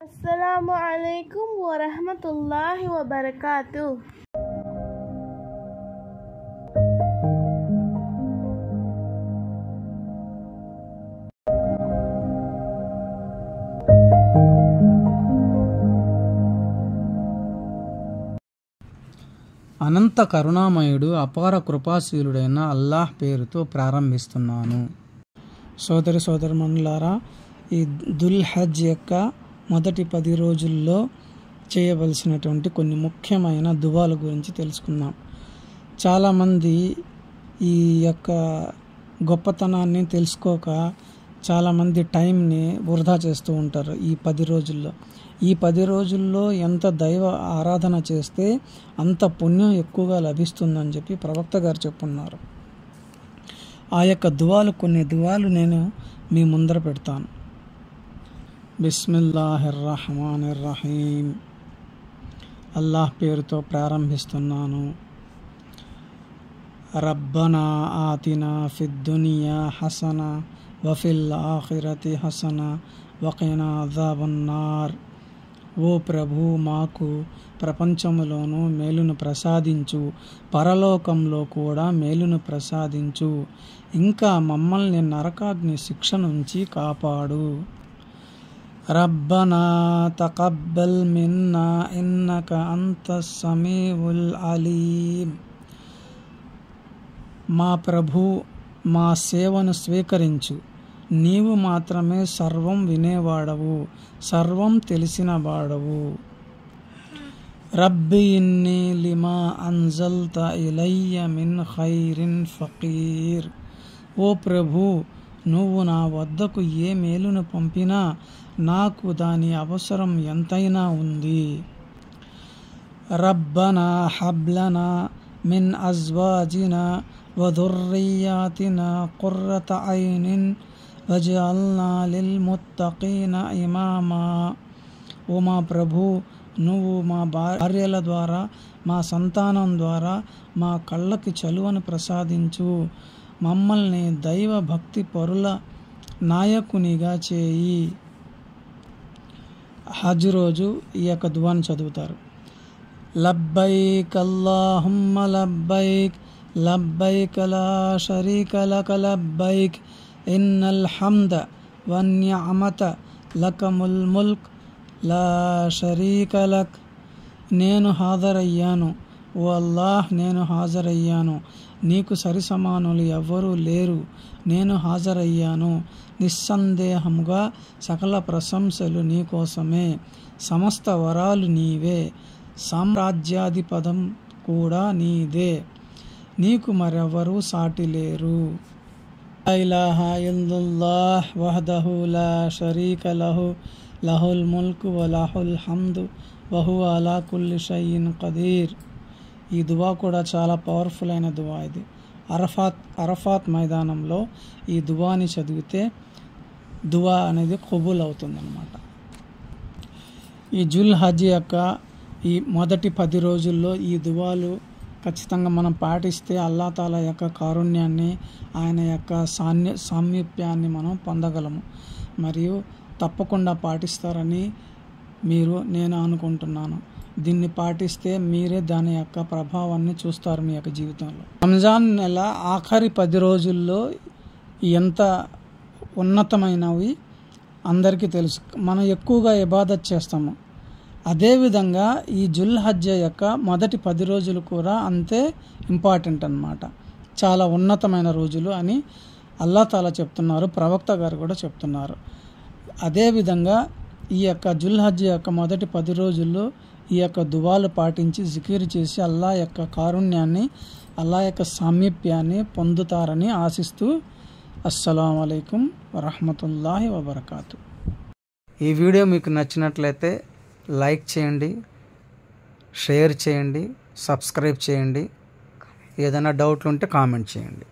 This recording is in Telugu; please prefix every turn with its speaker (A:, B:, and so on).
A: అస్సలాము అలైకుం వరహమతుల్లాహి వబర్కాతుహ్.
B: అనంత కరుణామయుడు అపార కృపాశీలుడైన అల్లాహ్ పేరుతో ప్రారంభిస్తున్నాను. సోదరి సోదరిమణులారా, ఈ దుల్ హజ్ యొక్క మొదటి 10 రోజుల్లో చేయవలసినటువంటి కొన్ని ముఖ్యమైన దువాల గురించి తెలుసుకుందాం. చాలామంది ఈ యొక్క గొప్పతనాన్ని తెలుసుకోక చాలామంది టైంని వృధా చేస్తూ ఉంటారు. ఈ 10 రోజుల్లో ఈ 10 రోజుల్లో ఎంత దైవ ఆరాధన చేస్తే అంత పుణ్యం ఎక్కువగా లభిస్తుందని చెప్పి ప్రవక్త గారు చెప్పున్నారు. ఆ యొక్క కొన్ని దువాలు నేను మీ ముందర పెడతాను. బిస్మిల్లాహిర్ రహమానిర్ రహీం. అల్లాహ్ పేరుతో ప్రారంభిస్తున్నాను. రబ్బనా ఆతినా ఫిద్ దునియా హసనా వఫిల్ ఆఖిరతి హసనా వఖినా అజాబన్నార్. ఓ ప్రభు, మాకు ప్రపంచములోనూ మేలును ప్రసాదించు, పరలోకంలో కూడా మేలును ప్రసాదించు, ఇంకా మమ్మల్ని నరకాగ్ని శిక్ష నుంచి కాపాడు. రబ్బనా తకబ్బల్ మిన్నా ఇన్నక అంతస్ సమీఉల్ అలీం. మా ప్రభు, మా సేవను స్వీకరించు, నీవు మాత్రమే సర్వం వినేవాడవు, సర్వం తెలిసిన వాడవు. రబ్బి ఇన్ని లిమా అన్జల్త ఇలయ్య మిన్ ఖైరిన్ ఫకీర్. ఓ ప్రభు, నువ్వు నా వద్దకు ఏ మేలును పంపినా నాకు దాని అవసరం ఎంతైనా ఉంది. రబ్బనా హబ్లనా మిన్ అజ్వాజినా వదుర్రియాతినా ఖుర్రత ఐనిన్ వజఅల్నా లిల్ ముత్తఖీన ఇమామా. ఓ మా ప్రభు, నువ్వు మా భార్యల ద్వారా, మా సంతానం ద్వారా మా కళ్ళకి చలువను ప్రసాదించు, మమ్మల్ని దైవ భక్తి పరుల నాయకునిగా చేయి. హజ్ రోజు ఈ యొక్క దువాను చదువుతారు. లబ్బైక్ అల్లాహుమ్మ లబ్బైక్, లబ్బైక్ లా షరీక లక లబ్బైక్, ఇన్నల్ హమ్ద వన్నిఅమత లకముల్ ముల్క్ లా షరీక లక్. నేను హాజరయ్యాను, ఓ అల్లాహ్, నేను హాజరయ్యాను, నీకు సరిసమానులు ఎవ్వరూ లేరు. నేను హాజరయ్యాను, నిస్సందేహముగా సకల ప్రశంసలు నీకోసమే, సమస్త వరాలు నీవే, సామ్రాజ్యాధిపదం కూడా నీదే, నీకు మరెవరూ సాటి లేరు. లా ఇలాహా ఇల్లల్లాహ్ వహదహు లా షరీక లహు, లహుల్ ముల్కు వ లహుల్ హమ్దు వహువ అలా కుల్లి షైఇన్ ఖదీర్. ఈ దువా కూడా చాలా పవర్ఫుల్ అయిన దువా. ఇది అరఫాత్ మైదానంలో ఈ దువాని చదివితే దువా అనేది కబూల్ అవుతుందన్నమాట. ఈ జుల్ హజ్ యొక్క ఈ మొదటి 10 రోజుల్లో ఈ దువాలు ఖచ్చితంగా మనం పాటిస్తే అల్లా తాలా యొక్క కారుణ్యాన్ని, ఆయన యొక్క సామీప్యాన్ని మనం పొందగలము. మరియు తప్పకుండా పాటిస్తారని నేను అనుకుంటున్నాను. దీన్ని పాటిస్తే మీరే దాని యొక్క ప్రభావాన్ని చూస్తారు మీ యొక్క జీవితంలో. రంజాన్ నెల ఆఖరి 10 రోజుల్లో ఎంత ఉన్నతమైనవి అందరికీ తెలుసు. మనం ఎక్కువగా ఇబాదత్ చేస్తాము. అదేవిధంగా ఈ జుల్ హజ్ యొక్క మొదటి 10 రోజులు కూడా అంతే ఇంపార్టెంట్ అన్నమాట. చాలా ఉన్నతమైన రోజులు అని అల్లా తాలా చెప్తున్నారు, ప్రవక్త గారు కూడా చెప్తున్నారు. అదేవిధంగా ఈ యొక్క జుల్ హజ్ యొక్క మొదటి 10 రోజుల్లో ఈ యొక్క దువాలు పాటించి జికిర్ చేసి అల్లా యొక్క కారుణ్యాన్ని, అల్లా యొక్క సామీప్యాన్ని పొందుతారని ఆశిస్తూ అస్సలాము అలైకుం వరహమతుల్లాహి వబర్కాతు. ఈ వీడియో మీకు నచ్చినట్లయితే లైక్ చేయండి, షేర్ చేయండి, సబ్స్క్రైబ్ చేయండి. ఏదైనా డౌట్లు ఉంటే కామెంట్ చేయండి.